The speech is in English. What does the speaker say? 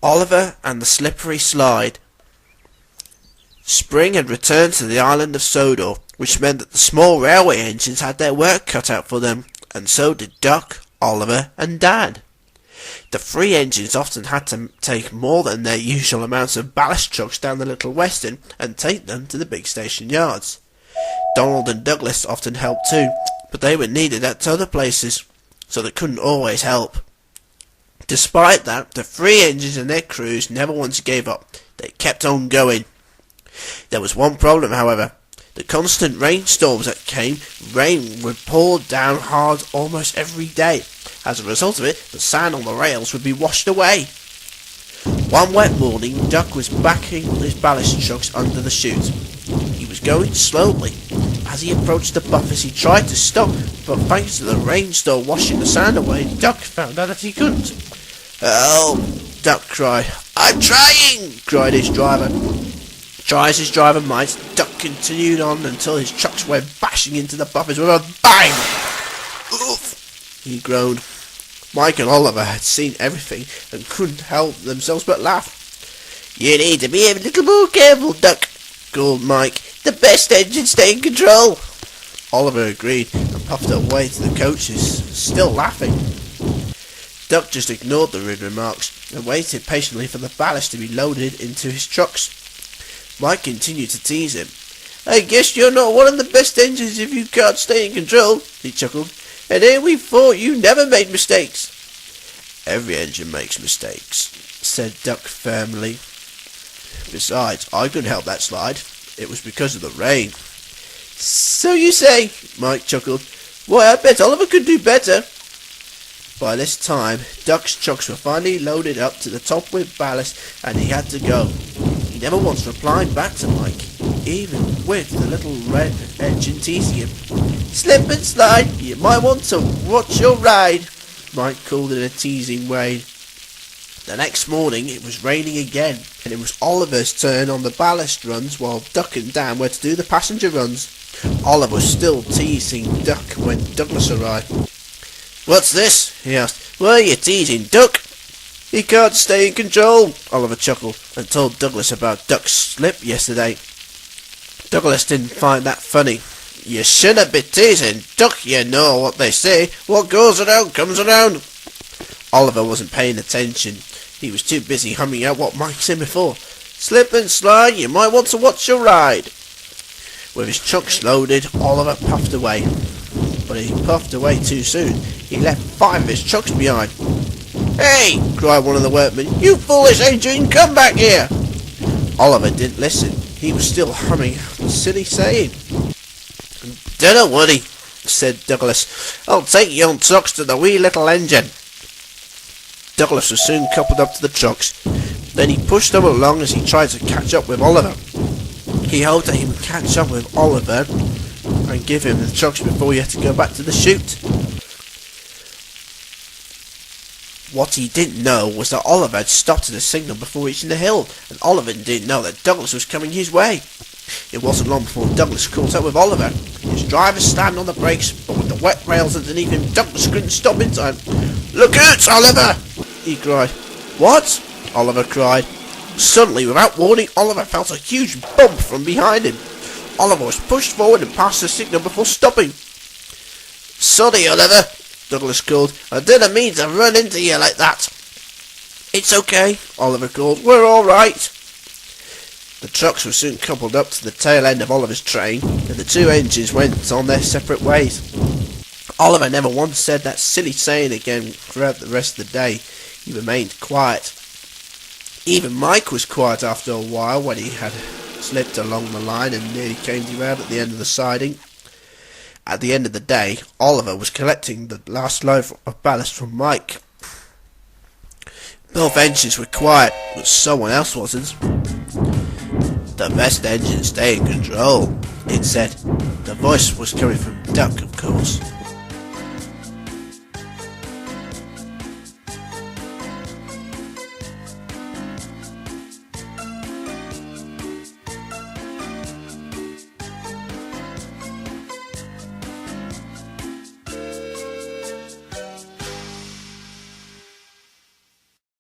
Oliver and the Slippery Slide. Spring had returned to the island of Sodor, which meant that the small railway engines had their work cut out for them, and so did Duck, Oliver and Dan. The three engines often had to take more than their usual amounts of ballast trucks down the Little Western and take them to the big station yards. Donald and Douglas often helped too, but they were needed at other places, so they couldn't always help. Despite that, the three engines and their crews never once gave up. They kept on going. There was one problem, however. The constant rainstorms that came, rain would pour down hard almost every day. As a result of it, the sand on the rails would be washed away. One wet morning, Duck was backing his ballast trucks under the chute. He was going slowly. As he approached the buffers, he tried to stop, but thanks to the rainstorm washing the sand away, Duck found out that he couldn't. "Help!" Duck cried. "I'm trying!" cried his driver. Try as his driver might, Duck continued on until his trucks went bashing into the buffers with a bang. "Oof!" he groaned. Mike and Oliver had seen everything and couldn't help themselves but laugh. "You need to be a little more careful, Duck," called Mike. "The best engines stay in control." Oliver agreed and puffed away to the coaches, still laughing. Duck just ignored the rude remarks and waited patiently for the ballast to be loaded into his trucks. Mike continued to tease him. "I guess you're not one of the best engines if you can't stay in control," he chuckled. "And here we thought you never made mistakes." "Every engine makes mistakes," said Duck firmly. "Besides, I couldn't help that slide. It was because of the rain." "So you say," Mike chuckled. "Why, I bet Oliver could do better." By this time, Duck's trucks were finally loaded up to the top with ballast, and he had to go. He never once replied back to Mike, even with the little red engine teasing him. "Slip and slide, you might want to watch your ride," Mike called in a teasing way. The next morning it was raining again, and it was Oliver's turn on the ballast runs while Duck and Dan were to do the passenger runs. Oliver was still teasing Duck when Douglas arrived. "What's this?" he asked. "Why are you teasing Duck?" "He can't stay in control," Oliver chuckled, and told Douglas about Duck's slip yesterday. Douglas didn't find that funny. "You shouldn't be teasing Duck, you know what they say. What goes around comes around." Oliver wasn't paying attention. He was too busy humming out what Mike said before. "Slip and slide, you might want to watch your ride." With his trucks loaded, Oliver puffed away. But he puffed away too soon. He left 5 of his trucks behind. "Hey!" cried one of the workmen. "You foolish engine, come back here!" Oliver didn't listen. He was still humming a silly saying. "Don't worry," said Douglas. "I'll take your trucks to the wee little engine." Douglas was soon coupled up to the trucks. Then he pushed them along as he tried to catch up with Oliver. He hoped that he would catch up with Oliver and give him the trucks before he had to go back to the chute. What he didn't know was that Oliver had stopped at a signal before reaching the hill, and Oliver didn't know that Douglas was coming his way. It wasn't long before Douglas caught up with Oliver. His driver slammed on the brakes, but with the wet rails underneath him, Douglas couldn't stop in time. "Look out, Oliver!" he cried. "What?" Oliver cried. Suddenly, without warning, Oliver felt a huge bump from behind him. Oliver was pushed forward and passed the signal before stopping. "Sorry, Oliver," Douglas called. "I didn't mean to run into you like that." "It's okay," Oliver called. "We're all right." The trucks were soon coupled up to the tail end of Oliver's train, and the 2 engines went on their separate ways. Oliver never once said that silly saying again throughout the rest of the day. He remained quiet. Even Mike was quiet after a while when he had slipped along the line and nearly came to out at the end of the siding. At the end of the day, Oliver was collecting the last load of ballast from Mike. Both engines were quiet, but someone else wasn't. "The best engines stay in control," it said. The voice was coming from Duck, of course.